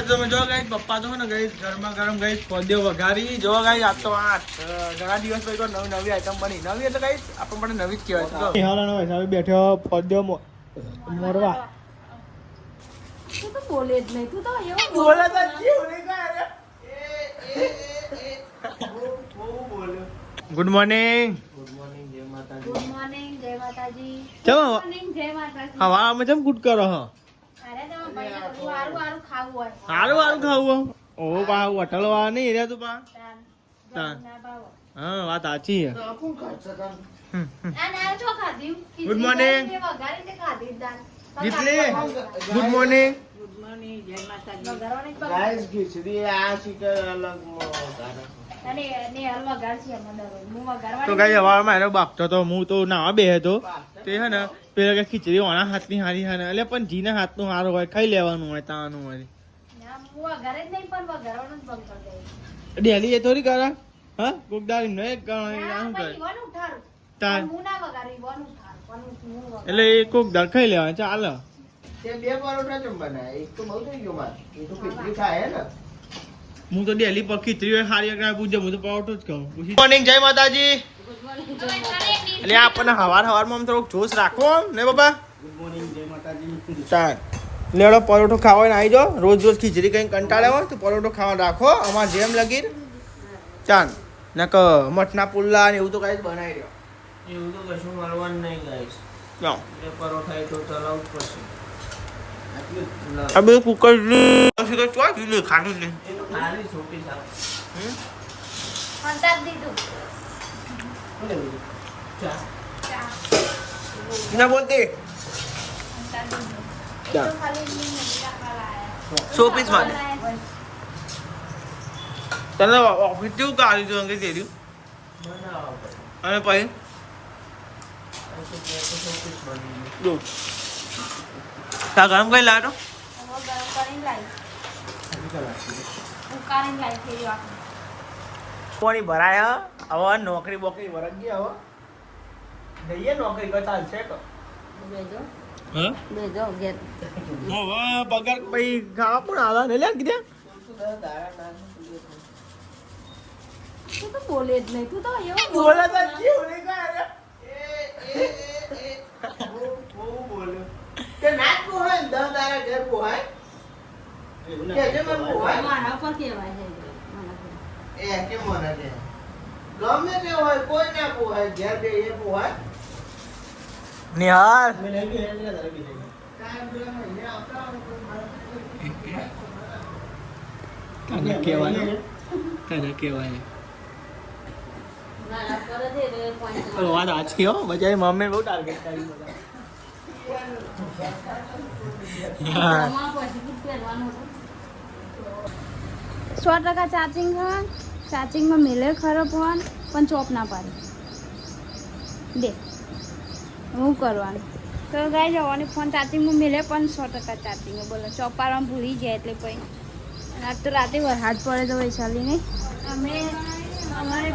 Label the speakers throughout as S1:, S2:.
S1: તમે જો ગાઈસ પપ્પા તો ને ગાઈસ ગરમા ગરમ ગાઈસ પોદ્યો વઘારી જો ગાઈસ આ તો આ ઘણા દિવસ પછી તો નવી આઈટમ બની નવી એટલે ગાઈસ આપણ માટે નવી જ કહેવાય તો નિહાળનો હિસાબે બેઠો પોદ્યો મોરવા
S2: તું તો બોલે જ નહીં તું તો એવું
S1: બોલે તો જીવ નહીં કરે ગુડ મોર્નિંગ
S2: ગુડ મોર્નિંગ જય માતાજી
S1: ચલો
S2: ગુડ મોર્નિંગ જય માતાજી
S1: હા અમે જેમ ગુડ કરો હો
S2: અરે તમે ભાઈ હારું ખાવું હોય
S1: હારું ખાવું ઓ બા હોટલ વાળા નહીં રે તું બા
S2: તાન ના ભાવો
S1: હા વાત સાચી છે
S2: આ જો ખાધી
S1: Good morning.
S2: વઘારીને ખાધી દાન
S1: જીતલી ગુડ મોર્નિંગ
S3: ગાઈસ ખીચડી આ શીકર અલગ
S2: અને ને હલવા ગાળસી અમને હું વઘારવા
S1: તો ગાઈ હવામાં એનો બાપતો તો હું તો ના બે હતો તે હે ને પેલા કે ખીચડી ઓના હાથની હારી હે ને એટલે પણ જીના હાથનું હારું હોય ખાઈ લેવાનું હોય તાનું હોય
S2: હું વઘારે જ નહીં પણ વઘારવાનું જ બંધ કરી દઉં
S1: ડેલી એ થોડી કરા હા કોકદારી ન એક ગણ
S2: ના
S1: આમ કરે
S2: ભાઈ વન ઉઠાડું
S1: તાર
S2: હું ના વઘારી વન ઉઠાડું હું વઘારું.
S1: એટલે એ કોક દાળ ખાઈ લેવા ચાલે
S3: તે બે પરોઠા ચમ બનાય એક તો બહુ થઈ ગયો માર એ તો ખીચડી ખાય ને
S1: હું તો ડેલી પર ખીચડી હોય હારી એક પૂછે હું તો પાવઠો જ ખાઉં મોર્નિંગ જય માતાજી એટલે આપણને હવારમાં થોડોક જોશ રાખો ને બાબા
S3: ગુડ મોર્નિંગ જય માતાજી
S1: ચાલ લેડો પરોઠો ખાવા આવી જાઓ રોજ ખીચડી કઈ કંટાળે હોય તો પરોઠો ખાવા રાખો અમાર જેમ લગી ચાલ નક મઠના પુલ્લા ને એવું તો કઈ બનાવી રહ્યો
S3: એવું તો કશું મળવાનું નહીં ગાઈસ
S1: જાઓ
S3: એ પરોઠા એ તો ચલાવવું જ પડશે
S1: આ બધું કુકર તો ચોઈ ગયું ખાધું ને
S3: એ તો ખાલી છોટી સાવ
S2: હંતાડ દીધું
S3: ચા
S2: ચા
S1: ના બોલતી
S2: હંતાડ દીધું એ
S1: ચા.
S2: તો ખાલી નહીં રાખવા લાયા
S1: 100 પીસ માટે તને ઓફિસ કેવું કાઢી દઉં અંગે તેર્યું
S3: બનાવવા પડે
S1: અને પછી
S3: આ તો બે તો છોકરી બની ગયું
S1: જો તા ગરમ કઈ લાટો
S2: હવે ગરમ કરીને લાવી ઉકાળીને લાવી ફેરી આપણે
S1: કોની ભરાય હવે નોકરી બોકરી વરગ ગયા હવે જઈએ નોકરી કરતા છે તો
S2: બેજો
S1: હા
S2: બેજો ઘેર
S1: હવે પગાર પછી ખાવા પણ આવા ને લે કીધા
S2: તું તો બોલે જ નહીં તું તો એવું
S1: બોલે તો જીવ નહીં કરે
S3: બહુ બોલ્યો કે નાચ પોહાય ને 10 તારા ઘર પોહાય કે જે મન પોહાય
S2: મારા પર કહેવાય છે
S3: એ કે મને કે ગમે તે હોય કોઈ ના પોહાય ઘર બે એ પોહાય
S1: નિહાર
S3: મે લઈ ગયો એટલે તારે બી લઈ ટાઈમ બે મહિને આવતા
S1: તને કહેવાય
S2: મારા પર જ એ પોઈન્ટ
S1: પણ વાત આજ કે હો બજાય મમ્મી બહુ ટાર્ગેટ કરી બધા
S2: આમાં પછી શું પહેરવાનું હતું 100% ચાર્જિંગ છે ચાર્જિંગમાં મેલે ખરો ફોન પણ ચોપ ના પાડે દે હું કરવાનું તો ગાઈ જવાની ફોન ચાર્જિંગમાં મેલે પણ 100% ચાર્જિંગમાં બોલો ચોપ પાડવામાં ભૂલી જાય એટલે પછી અને આજ તો રાતે વરસાદ પડે તો વૈશાલી નહીં અમે અમારે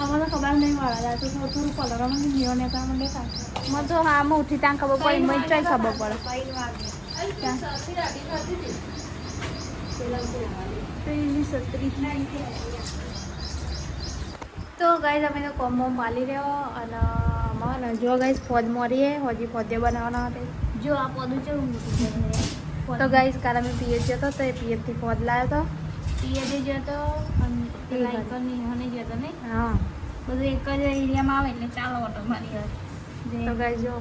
S2: અમારે ખબર નહીં મળે તો થોડું કલરમાં જીવો ને કામ લેતા મને તો હા હું ઉઠી ત્યાં ખબર પડી મને કઈ ખબર પડે તો ગાઈઝ અમે તો કોમ્બો માલી રહ્યો અને અમારે જો ગાઈઝ ફોજ મોરીએ હજી ફોજે બનાવવાના હતા જો આ પોદું કેવું મોટું તો ગાઈઝ કાલે અમે પિયર જતો તો એ પિયરથી ફોજ લાવ્યો હતો પિયર જતો અને જતો નહીં હા બધું એક જ એરિયામાં આવે એટલે ચાલો ઓટો મારી તો ગાઈઝ જો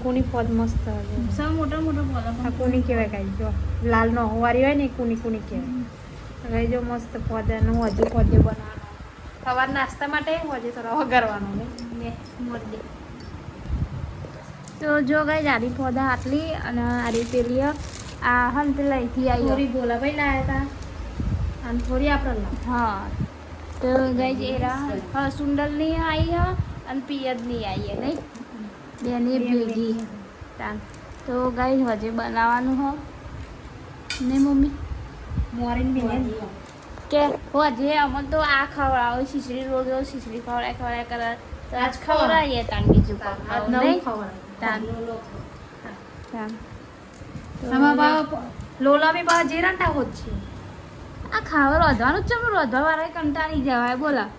S2: કુની ફોજ મસ્ત હતી સૌ મોટા ફોજ આ કુની કહેવાય ગાઈઝ જો લાલ નો હોવારી હોય ને એ કુની કહેવાય ગાઈઝ જો મસ્ત ફોજ અને હું હજુ ફોજે બનાવવાનો સવાર નાસ્તા માટે હજુ થોડા વઘારવાનો ને મોરદે તો જો ગાઈઝ આરી ફોદા આટલી અને આરી પેલી આ હન પેલા અહીંથી આવી થોડી ભોલાભાઈ લાવ્યા હતા અને થોડી આપણે હા તો ગાઈઝ એરા હા સુંડલની આવી હા અને પિયરની આવી નહીં બેની ભેગી તાન તો ગાઈઝ હજે બનાવવાનું હો ને મમ્મી મોરીને બેન કે હજે અમને તો આ ખવડાવો ખીચડી રોજ ખીચડી ખવડાય કરે તો આજ ખવડાવીએ તાન બીજું તાન આમાં લોલા બી બા જીરાંટા હોત છે આ ખાવા રોધવાનું જ છે રોધવા વાળા કંટાળી જવાય બોલા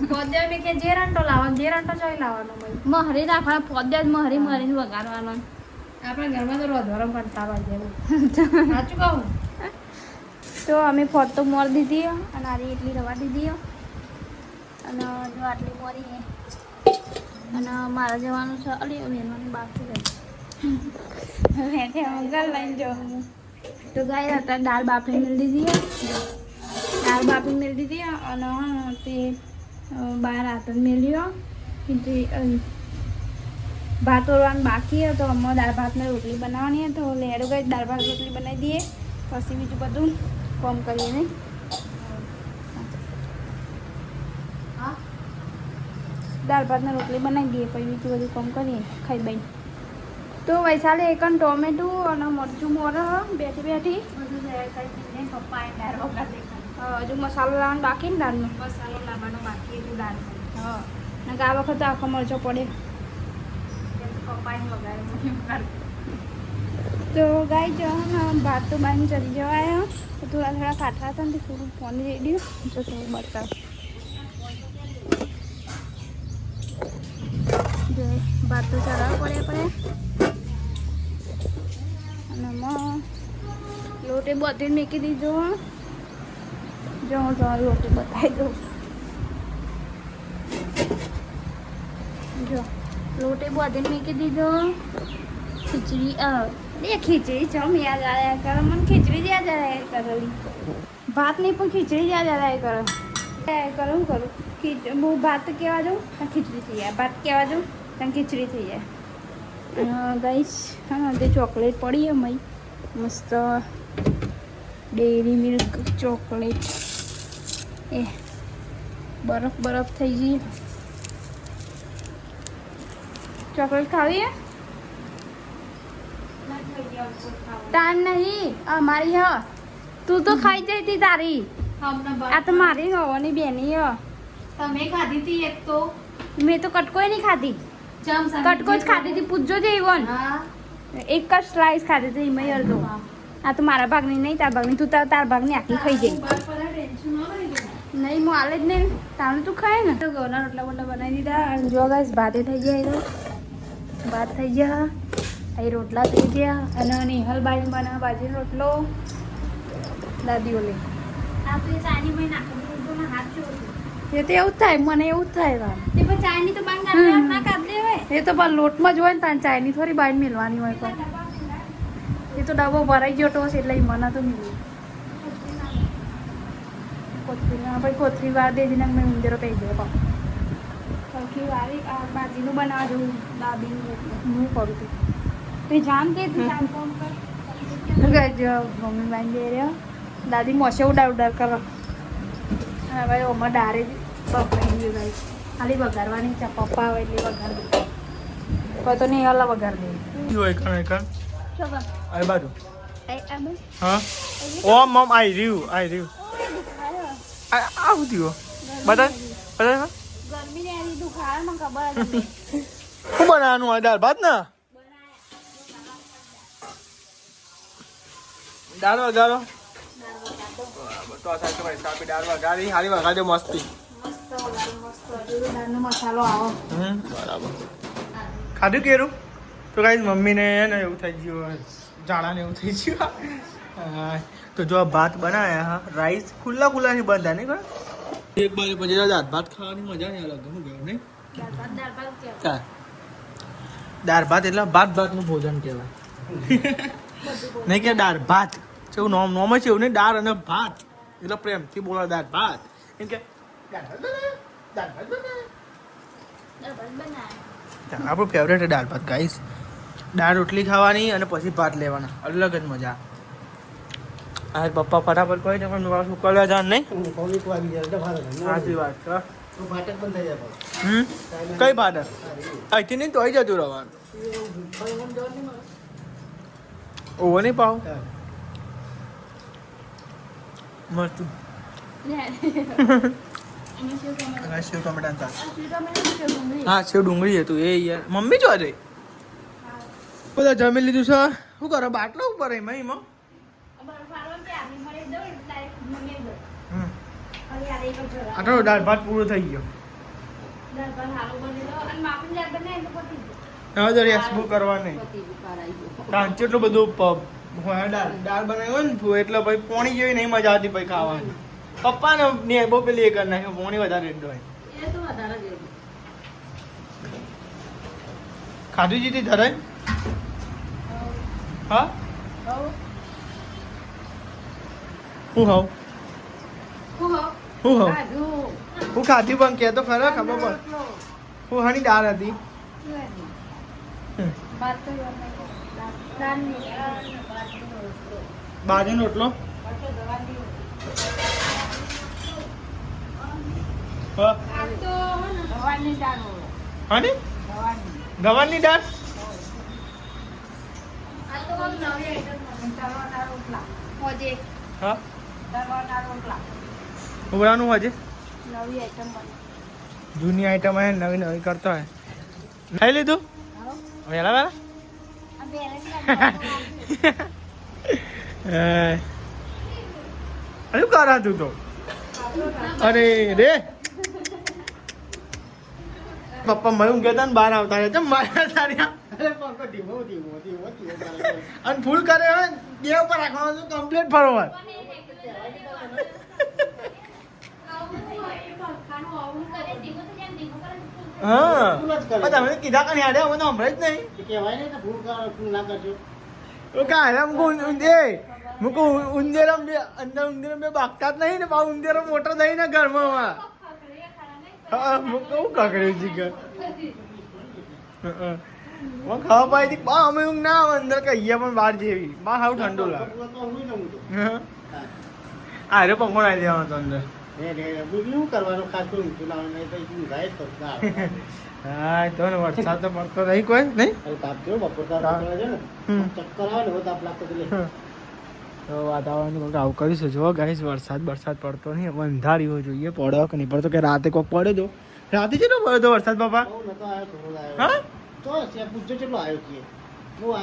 S2: પોદે મેં કે જીરાંટો લાવવાનો જીરાંટો ચોઈ લાવવાનો મહરી રાખવાનો પોદે જ મહરી મરીને વગાડવાનો આપણા ઘરમાં તો રોધવાનો કંટાળો આવી જાય સાચું કહું તો અમે ફોટ તો મોર દીધી અને આરી એટલી રવા દીધી અને જો આટલી મોરી અને મારા જવાનું છે અલી વેનવાનું બાકી રહે મંગલ લઈને જવાનું તો ગાય અત્યારે દાળ બાફી મેળ દીધી દાળ બાફી મેળ દીધી અને તે બહાર હાથમાં મેળ્યો ભાત ઓરવાનું બાકી તો અમે દાળ ભાતને રોટલી બનાવવાની તો લેડો ગઈ દાળ ભાત રોટલી બનાવી દઈએ પછી બીજું બધું કોમ કરીએ નહીં દાળ ભાતને રોટલી બનાવી દઈએ પછી બીજું બધું કોમ કરીએ ખાઈ બાઈ તો વૈશાલે એક ટોમેટું અને મરચું મોર બેઠી બેઠી પપ્પા હજુ મસાલો લાવવાનો બાકી ને દાળનો મસાલો લાવવાનો બાકી હજુ દાળ હા ને આ વખત આખો મરચો પડે પપ્પાએ વગાડે તો ગાય જો ભાત તો બાઈને ચડી જવાય તો થોડા થોડા કાઠા હતા ને થોડું ફોન રેડી તો થોડું બતાવ જો ભાત તો ચડાવવા પડે અને લોટે બધી મૂકી દીધો જો હું તમારી રોટી બતાવી દઉં જો લોટે બધી મૂકી દીધો ખીચડી ખીચડી ચમ યાદ આવ્યા કરો મને ખીચડી જ યાદ આવ્યા કરેલી ભાત નહીં પણ ખીચડી જ યાદ આવ્યા કરું હું ભાત કહેવા જાઉં ત્યાં ખીચડી થઈ જાય ભાત કહેવા જાઉં ત્યાં ખીચડી થઈ જાય ગાઈસ હા તે ચોકલેટ પડી મય મસ્ત ડેરી મિલ્ક ચોકલેટ એ બરફ થઈ ગઈ ચોકલેટ ખાવી હે તાન નહીં અમારી હ તું તો ખાઈ જઈ હતી તારી આ તો મારી હવાની બેની હ તમે ખાધી હતી એક તો મેં તો કટકોય નહીં ખાધી કટકો જ ખાધી હતી પૂછજો છે ઈવન એક જ સ્લાઈસ ખાધી હતી એમાં અડધો આ તો મારા ભાગની નહીં તાર ભાગની તું તાર ભાગની આખી ખાઈ જઈ નહીં હું હાલે જ નહીં તારું તું ખાય ને તો ઘઉંના રોટલા બોટલા બનાવી દીધા અને જો ગાઈસ ભાતે થઈ ગયા તો ભાત થઈ ગયા અહીં રોટલા થઈ ગયા અને નિહલ બાઈ બનાવ બાજરી રોટલો દાદીઓ લે આ તો ચાની માં નાખી હાથ એ તો એવું જ થાય મને એવું જ થાય તે પણ ચાયની તો બાંગ ના કાઢ દેવાય એ તો પણ લોટમાં જ હોય ને તાન ચાયની થોડી બાઈન મેલવાની હોય પણ એ તો ડબ્બો ભરાઈ ગયો ટોસ એટલે મને તો મિલી કોથરી વાર દે દીને મેં ઉંદેરો કહી દે પણ સરખી વારી આ બાજીનું બનાવવા જવું દાબીનું હું કરું છું તે જામ કે જામ ફોન કર ગજો મમ્મી બાંધી દે રહ્યો દાદી મોસે ઉડાડ કરો હવે ઓમાં ડારે પકડી ગયું ભાઈ ખાલી વઘારવાની છે પપ્પા આવે એટલે વઘાર દે કોઈ તો નહીં હલા વઘાર દે
S1: જો એક આ બાજુ
S2: આ
S1: હા ઓ મમ આઈ રહ્યું આવું થયું બતા
S2: ગરમી ને એની દુખાય મને ખબર હતી
S1: શું બનાવવાનું આ દાળ ભાત ને દાળ વઘારો તો આ સાથે ભાઈ સાપી દાળ વઘારી હારી વઘારજો મસ્તી
S2: મસ્ત દાળનો મસાલો આવો
S1: બરાબર ખાધું કેરું તો ગાઈસ મમ્મીને ને એવું થઈ ગયું જાણાને એવું થઈ ગયું તો જો ભાત બનાવ્યા હા રાઈસ ખુલ્લા નહીં બંધા નહીં કરે એક બાજુ પછી દાળ ભાત ખાવાની મજા નહીં અલગ હું ગયું નહીં દાળ ભાત એટલે ભાતનું ભોજન કહેવાય નહીં કે દાળ ભાત એવું નોમ જ એવું નહીં દાળ અને ભાત એટલે પ્રેમથી બોલા દાળ ભાત એમ કે આપણું ફેવરેટ દાળ ભાત ગાઈસ દાળ રોટલી ખાવાની અને પછી ભાત લેવાના અલગ જ મજા આ પપ્પા ફટાફટ કોઈ ને પણ કરવા જાણ નહીં સાચી વાત છે કઈ ભાત અહીંથી નહીં તો આવી જતું રહેવાનું ઓવો નહીં પાવ મસ્ત સેવ ટમેટા હા સેવ ડુંગળી હતું એ યાર મમ્મી જો રે બધા જમી લીધું છે શું કરો બાટલો ઉપર એમાં એમાં આટલો દાળ ભાત પૂરો થઈ ગયો હવે તો રેસ બહુ કરવા નહીં કારણ એટલું બધું દાળ બનાવ્યો ને એટલે ભાઈ પોણી જેવી નહીં મજા આવતી ભાઈ ખાવાની પપ્પાને ને બહુ પેલી એ કરી નાખ્યો પોણી વધારે રેડ હોય ખાધું જીતી ધરાય હા હું હાવ હું ખાધી પણ કે તો ખરા ખબર પણ હું હાની દાળ હતી બાજરીનો રોટલો હાની ગવાની દાળ હા ઉભરાનું હજી
S2: નવી આઈટમ
S1: જૂની આઈટમ હે નવી નવી કરતો હે લઈ લીધું વેલા વેલા શું કરા તું તો અરે રે પપ્પા મને કહેતા ને બહાર આવતા રહે મારા તાર્યા અને ફૂલ કરે હોય દેવ પર રાખવાનું કમ્પ્લીટ ફરવા હા તમે કીધા કઈ હાડે મને હમણાં જ નહીં
S3: કહેવાય ને ભૂલ ના કરજો
S1: ઉંદેરમ બે અંદર ઉંદેરમ બે બાગતા જ નહીં ને પાછું ઉંદેરો મોટો થઈ ને ઘરમાં હા હું કહું કાકડ્યું જીગર ખાવા પાઈ હતી બા અમે ઊંઘ ના આવે અંદર કહીએ પણ બહાર જેવી બહાર હાવ ઠંડુ લાગે અરે પંખો નાખી દેવાનો તો અંદર
S3: શું કરવાનું ખાતું ઊંચું લાવવાનું
S1: હા તો ને વરસાદ તો પડતો નહીં કોઈ નહીં
S3: તાપજો બપોર છે ને ચક્કર આવે ને તાપ લાગતો
S1: તો વાતાવરણ કંઈક આવું કર્યું છે જો ગાઈસ વરસાદ પડતો નહીં હવે અંધાર્યો જોઈએ પડ્યો કે નહીં પડતો કે રાતે કોક પડ્યો તો રાતે કેટલો પડ્યો તો વરસાદ બાપા હા
S3: પૂછજો કેટલો આવ્યો છીએ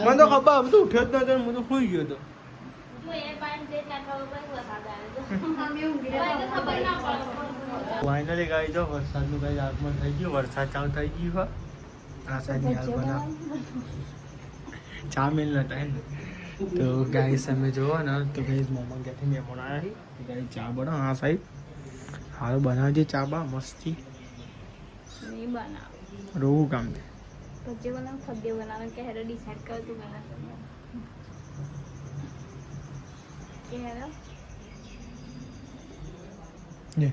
S1: મને તો ખબર હવે તો ઉઠ્યો જ નતો હું તો સુઈ ગયો હતો ફાઇનલી ગાઈ જો વરસાદનું કઈ આગમન થઈ ગયું વરસાદ ચાલુ થઈ ગયું હોય આ સાઈડની હાલ બનાવ ચા મિલ નતા હે ને તો ગાઈસ અમે જોવો ને તો ગાઈસ મમ્મા ક્યાંથી મહેમાન આવ્યા છે ગાઈસ ચા બનાવો આ સાઈડ હાલ બનાવજે ચા બા મસ્તી
S2: નહીં બનાવ
S1: રોવું કામ છે
S2: પછી બનાવ ખદ્ય બનાવ કે હેરો ડિસાઈડ કર તું બનાવ કે હેરો
S1: ને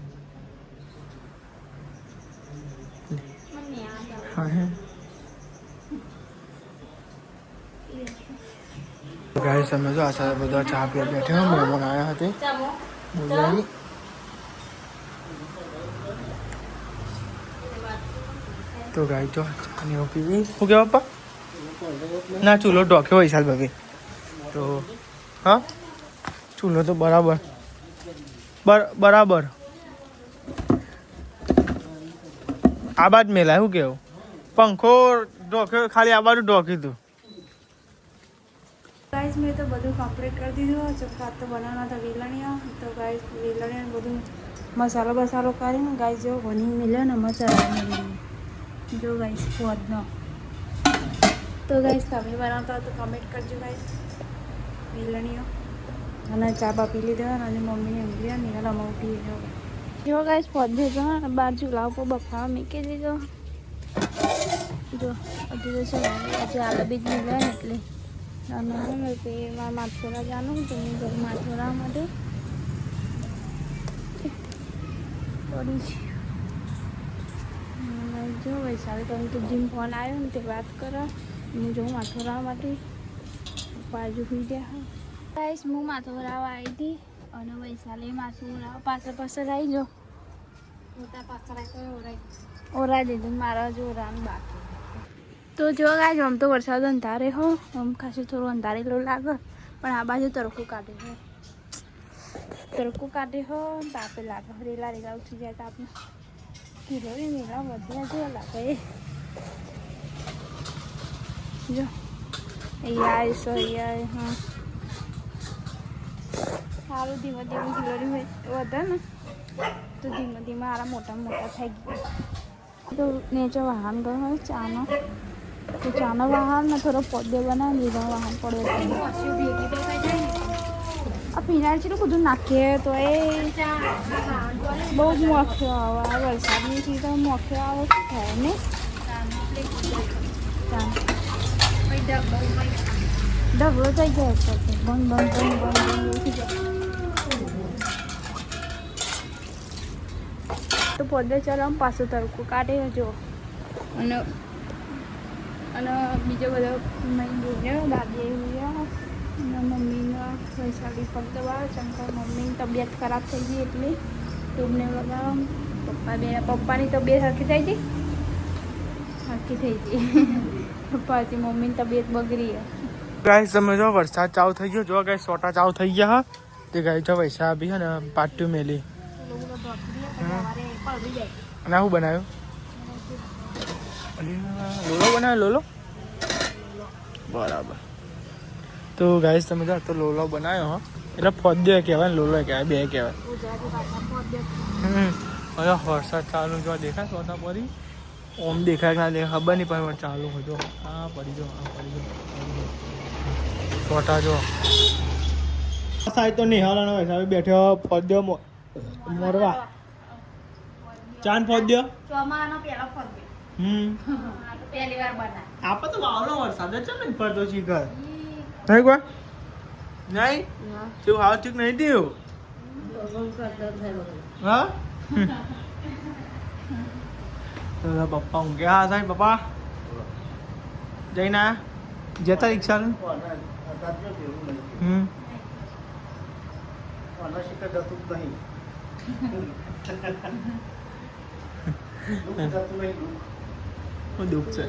S2: મને યાદ આવે
S1: હા હે ગાઈસ અમે જો આ સાહેબ બધા ચા પીવા બેઠા મહેમાન આવ્યા હતા બોલવાની તો ગાઈ જો ચાની એવું પીવી શું કે પપ્પા ના ચૂલો ઢોક્યો હોય સાલ ભાભી તો હા ચૂલો તો બરાબર બરાબર આ બાદ મેલા શું કેવું પંખો ઢોક્યો ખાલી આ બાજુ ઢોક્યું હતું
S2: ગાઈસ મેં તો બધું કમ્પ્લીટ કરી દીધું ચપાત તો બનાવના હતા વેલણીઓ તો ગાઈસ વેલણીઓ બધું મસાલો બસાલો કરીને ગાઈસ જો બની મળ્યો ને મસાલા જો ગાઈસ સ્વાદનો તો ગાઈસ તમે બનાવતા તો કમેન્ટ કરજો ગાઈસ વેલણીઓ અને ચા બા પી લીધો અને મમ્મીને ઊંઘી નિરાલા ઉઠી ગયો જો ગાઈસ સ્વાદ ભેજો બાર ચૂલા ઉપર બફાવા મૂકી દીધો જો હજુ તો છે હજુ આલા બીજ મળ્યા ને એટલે અને કે મારા માથોરા જાનું તો હું ઘર માથોરા માટે પડી છે જો વૈશાલી કહ્યું તો જીમ ફોન આવ્યો ને તે વાત કરો હું જોઉં માથોરા માટે બાજુ સુઈ ગયા હા ગાઈસ હું માથોરા આવી હતી અને વૈશાલી માથોરા પાછળ આવી જો ઓરાઈ દીધું મારા જો ઓરાનું બાકી તો જો ગાઈસ આમ તો વરસાદ અંધારે હો આમ ખાસું થોડું અંધારેલું લાગે પણ આ બાજુ તડકું કાઢે હો તાપે લાગે રેલા ઉઠી જાય તાપને કિલો રેલા વધ્યા જો લાગે જો અહીંયા હા સારું ધીમે ધીમે ગિલોરી વધે ને તો ધીમે ધીમે આરા મોટા થઈ ગયા તો નીચે વાહન ગયો હોય ચાનો તો ચાનો વાહન ને થોડો પોદે બનાવી લીધો વાહન પડ્યો આ પીનાર છે બધું નાખીએ તો એ બહુ જ મોખ્યો આવે આ વરસાદની સીઝન મોખ્યો આવે શું થાય ને ઢગલો થઈ જાય છે બંધ બંધ બંધ બંધ થઈ જાય તો પોદે ચાલો પાછું તડકું કાઢે જો અને બીજો બધો જોયો દાદી એવું અને મમ્મીનો વૈશાલી ફક્ત વાર ચંકર મમ્મીની તબિયત ખરાબ થઈ ગઈ એટલે ટ્યુબને લગાવ પપ્પાની તબિયત હરખી થઈ ગઈ પપ્પાથી મમ્મીની તબિયત બગડી
S1: ગાઈસ તમે જો વરસાદ ચાલુ થઈ ગયો જો ગાઈસ સોટા ચાલુ થઈ ગયા હા તે ગાઈ જો વૈસા બી હે ને પાટ્યું મેલી અને શું બનાવ્યું લોલો બનાવ્યો લોલો બરાબર તો ગાઈસ તમે જો તો લોલો બનાવ્યો હો એટલે ફોદ્યો કહેવાય ને લોલો કહેવાય બે કહેવાય હવે વરસાદ ચાલુ જો દેખાય સોટા પડી ઓમ દેખાય ના દેખાય ખબર નહીં પણ ચાલુ હોય હા પડી જો સોટા જો સાહેબ તો નિહાળાનો હિસાબે બેઠો ફોદ્યો મોરવા ચાંદ ફોદ્યો
S2: ચોમાનો પેલો ફોદ્યો પહેલી વાર બના
S1: આપા તો વાવનો વરસાદ જ ને પડતો શીખર નહીં કોઈ નહીં તું હાવ ઠીક નહીં થયું હા પપ્પા ઊંઘે હા સાહેબ પપ્પા જઈને જતા રિક્ષા દુઃખ છે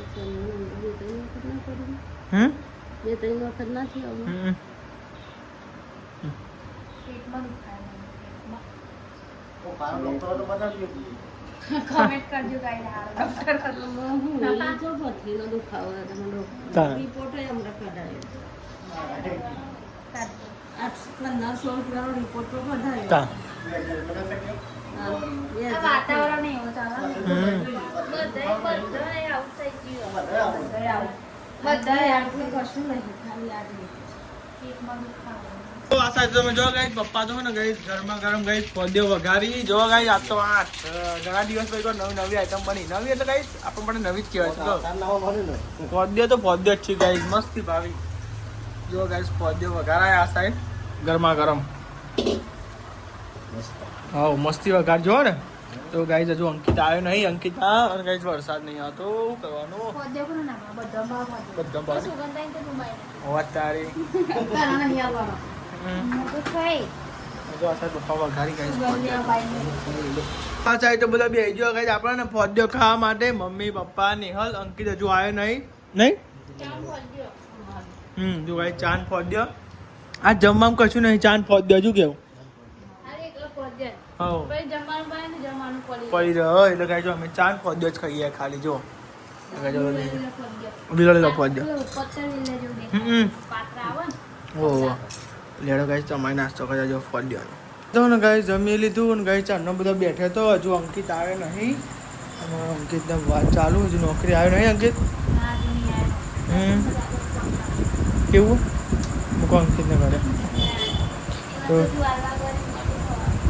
S2: કમેન્ટ કરજો ગાઈસ ડોક્ટર જો ભથરીનો દુખાવો રિપોર્ટ હમણાં કઢાયો 8-16 કિલોનો રિપોર્ટ તો કઢાયો વાતાવરણ એવું ચાલે બધાય આઉટ થઈ ગયું બધાય આટલું કશું નહીં ખાલી આટલું પેટમાં દુખાવો
S1: તો આ સાઈડ તમે જો ગાઈસ પપ્પા તો ને ગાઈસ ગરમા ગરમ ગાઈસ ફોદ્યો વઘારી જો ગાઈસ આ તો ઘણા દિવસ પછી નવી આઈટમ બની નવી એટલે ગાઈસ આપણે પણ નવી જ કહેવાય છે ફોદ્યો તો ફોદ્યો જ છે ગાઈસ મસ્તી ભાવી જો ગાઈસ ફોદ્યો વઘારાય આ સાઈડ ગરમા ગરમ હા મસ્તી વઘાર જો ને તો ગાઈસ હજુ અંકિત આવ્યો નહીં અંકિતા અને ગાઈસ વરસાદ નહીં આવતો શું કરવાનું
S2: ફોદ્યો કોને ના બધા ભાગ સુગંધાઈ તો દુબાઈ
S1: હોવા તારી
S2: કાના નહીં આવવાનો તો ખાઈ
S1: જો આ સાઈડ પપ્પા વઘારી ગાઈસ આ સાઈડ તો બધા બેસી ગયો ગાઈસ આપણને ફોદ્યો ખાવા માટે મમ્મી પપ્પા નિહલ અંકિત હજુ આવ્યો નહીં જો ગાઈસ ચાંદ ફોદ્યો આ જમવામાં કશું નહીં ચાંદ ફોદ્યો હજુ કેવું પડી રહ્યો એટલે ગાઈસ અમે ચાંદ ફોદ્યો જ ખાઈએ ખાલી જો લીલો લીલો ફોદ્યો ઓહો લેડો ગાઈસ તમારે નાસ્તો કરવા જો ફોદ્યો તો ને ગાઈસ જમી લીધું ને ગાઈસ ચાંદનો બધો બેઠો તો હજુ અંકિત આવે નહીં અને અંકિતને વાત ચાલુ હજુ નોકરી આવ્યો નહીં અંકિત કેવું મૂકો અંકિતને ઘરે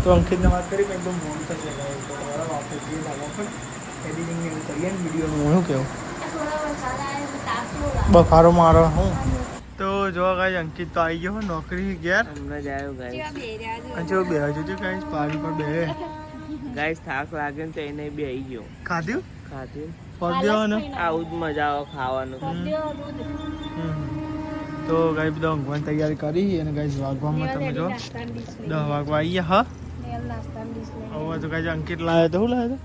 S1: તો અંકિતને વાત કરી પણ એકદમ મોડું થશે ગાઈસ તો તમારા વાપસ જે લાગવા પણ એડિટિંગ ને એવું કરીએ ને વિડીયોનું હું કેવું બફારો મારો હું તો જો ગાઈસ અંકિત તો આવી ગયો નોકરી ઘેર
S3: હમણાં જ આવ્યો ગાઈસ
S1: જો બે હજુ જો ગાઈસ પાણી પર બે
S3: ગાઈસ થાક લાગે ને તો એને બી આવી ગયો
S1: ખાધ્યું
S3: ખાધું
S1: ને
S3: આવું જ મજા આવે ખાવાનું
S1: તો ગાઈસ બધા ઊંઘવાની તૈયારી કરી અને ગાઈસ વાગવામાં તમે જો 10 વાગવા આવી ગયા હા
S2: નાસ્તાની ડીશ લઈને
S1: હવે તો કઈ અંકિત લાવ્યો તો શું લાવ્યો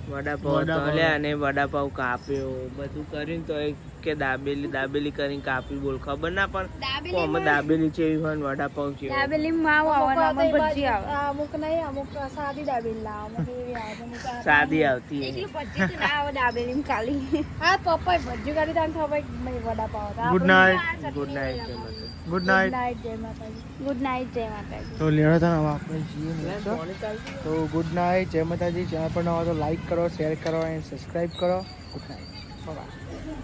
S2: વડાપાવ
S3: વડાપાવ લે અને વડાપાવ કાપ્યો બધું કર્યું તો કે દાબેલી કરીને કાપી બોલ ખબર ના પણ આમાં દાબેલી છે એવી હોય વડાપાવ છે
S2: દાબેલી માવ આવે અમુક ભજી આવે અમુક નહીં અમુક સાદી દાબેલી લાવે અમુક એવી આવે
S3: સાદી આવતી
S2: એકલું ભજી તો ના આવે દાબેલી ખાલી હા પપ્પા ભજી કાઢી તાન ખબર વડાપાવ હતા
S1: good night
S3: good night
S1: good night
S2: જય માતાજી ગુડ નાઇટ જય માતાજી
S1: તો લેડો તને હવે આપણે જઈએ નીચે. તો ગુડ નાઇટ જય માતાજી. ચેનલ પર નવા તો લાઈક કરો, શેર કરો અને સબસ્ક્રાઇબ કરો. Good night. બાય.